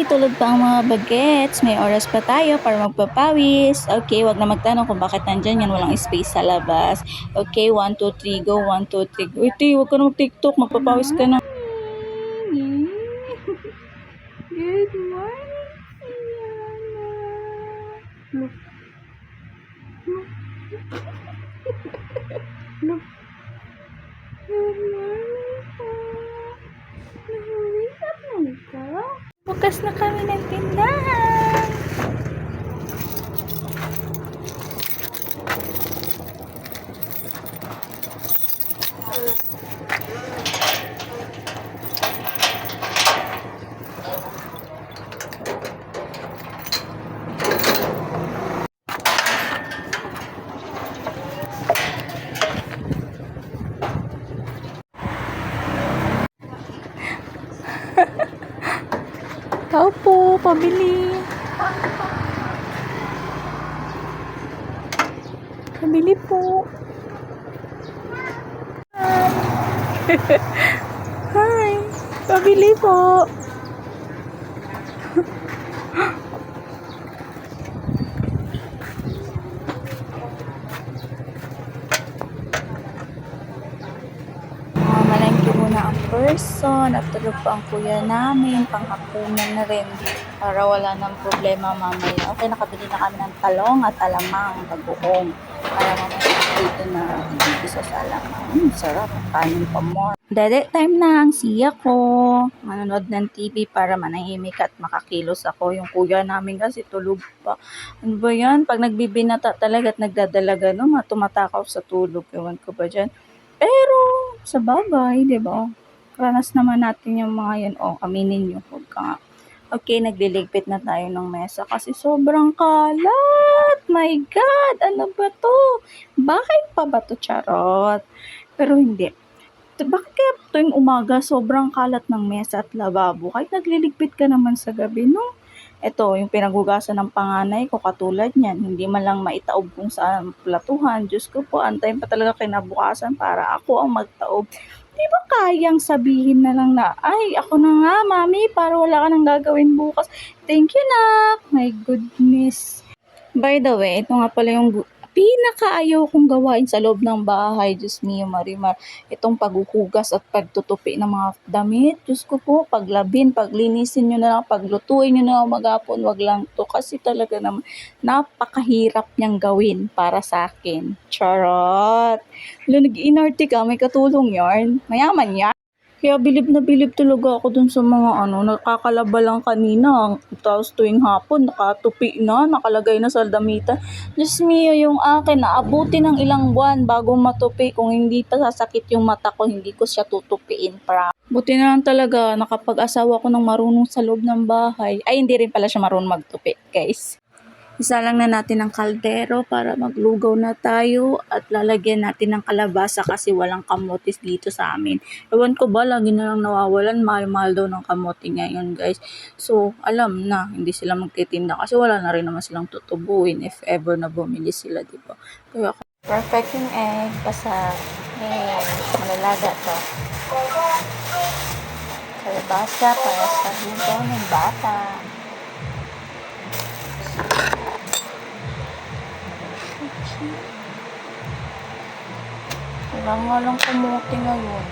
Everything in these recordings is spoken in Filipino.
tulog pa ang mga bagets. May oras pa tayo para magpapawis. Okay, wag na magtanong kung bakit nandyan yan. Walang space sa labas. Okay, 1, 2, 3, go. 1, 2, 3, go. Iti, wag ka na mag-tiktok. Magpapawis ka na. Good morning, Siana. Look. Look. Good morning po. Nahawis up na ikaw? Bukas na kami ng tindahan. Tao po, pabili. Pabili po. Hi. Pabili po. Malengke muna ang person at tulog pa ang kuya namin, panghapunan na rin para wala nang problema mamaya. Okay, nakabili na kami ng talong at alamang bagoong para mamaya dito na dito sa alamang. Sarap, kanin pa mo. Dede time na ang siya ko. Manonood ng TV para manahimik at makakilos ako. Yung kuya namin kasi tulog pa. Ano ba yan? Pag nagbibinata talaga at nagdadalaga, no, tumatakaw sa tulog. Ewan ko ba dyan? Pero, sa bagay, di ba? Ranas naman natin yung mga yan. O, aminin nyo. Huwag ka nga. Okay, nagliligpit na tayo ng mesa kasi sobrang kalat. My God! Ano ba to? Bakit pa ba to, charot? Pero hindi. Bakit kaya tuwing umaga sobrang kalat ng mesa at lababo? Kahit nagliligpit ka naman sa gabi, no? Ito, yung pinaghugasan ng panganay ko katulad niyan, hindi man lang maitaob kung saan platuhan. Diyos ko po, antayin pa talaga kinabukasan para ako ang magtaob. Di ba kayang sabihin na lang na, ay, ako na nga, mami, para wala ka nang gagawin bukas. Thank you, nak. My goodness. By the way, ito nga pala yung pinakaayaw kong gawain sa loob ng bahay. Diyos mio, Marimar. Itong paghuhugas at pagtutupi ng mga damit. Diyos ko po, paglabin, paglinisin nyo na lang, paglutuin nyo na lang maghapon, wag lang to. Kasi talaga naman, napakahirap niyang gawin para sa akin. Charot! Nag-inarte ka, may katulong yarn. Mayaman yan. Kaya bilib na bilib talaga ako dun sa mga nakakalaba lang kanina. Tapos tuwing hapon, nakatupi na, nakalagay na sa damitan. Diyos mio, yung akin, naabuti ng ilang buwan bago matupi. Kung hindi pa sasakit yung mata ko, hindi ko siya tutupiin. Buti na lang talaga, nakapag-asawa ko ng marunong sa loob ng bahay. Ay, hindi rin pala siya marunong magtupi, guys. Isa lang na natin ng kaldero para maglugaw na tayo at lalagyan natin ng kalabasa kasi walang kamotes dito sa amin. Ewan ko ba, lagi na lang nawawalan, mahal-mahal daw ng kamote ngayon, guys. So, alam na, hindi sila magtitinda kasi wala na rin naman silang tutubuin if ever na bumili sila, diba? Kaya perfect yung egg, basta malalaga to. Kalabasa para sa lugaw ng bata. Wala nga lang kamote ngayon.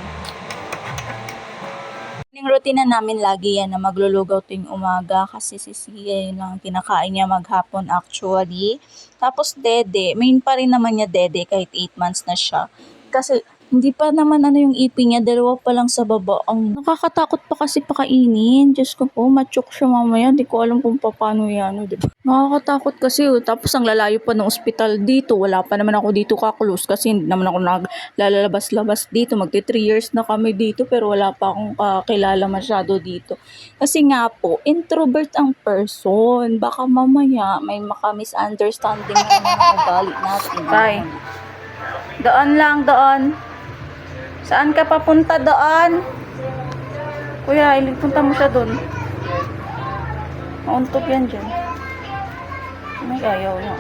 Yung routine na namin lagi yan na maglulugaw tuwing umaga kasi si Sia yun lang kinakain niya maghapon actually. Tapos dede, main pa rin naman niya dede kahit 8 months na siya. Kasi hindi pa naman yung ipin niya, dalawa pa lang sa baba. Ang nakakatakot pa kasi pakainin. Diyos ko po, matsok siya mamaya. Hindi ko alam kung paano yan. Diba? Nakakatakot kasi. Tapos ang lalayo pa ng ospital dito. Wala pa naman ako dito kaklose kasi hindi naman ako naglalabas-labas dito. Magti 3 years na kami dito pero wala pa akong kakilala masyado dito. Kasi nga po, introvert ang person. Baka mamaya may maka-misunderstanding ng mga ugali natin. Bye. Doon lang, doon. Saan ka papunta doon? Kuya, punta mo siya doon. Mauntog yan dyan. May ayaw na.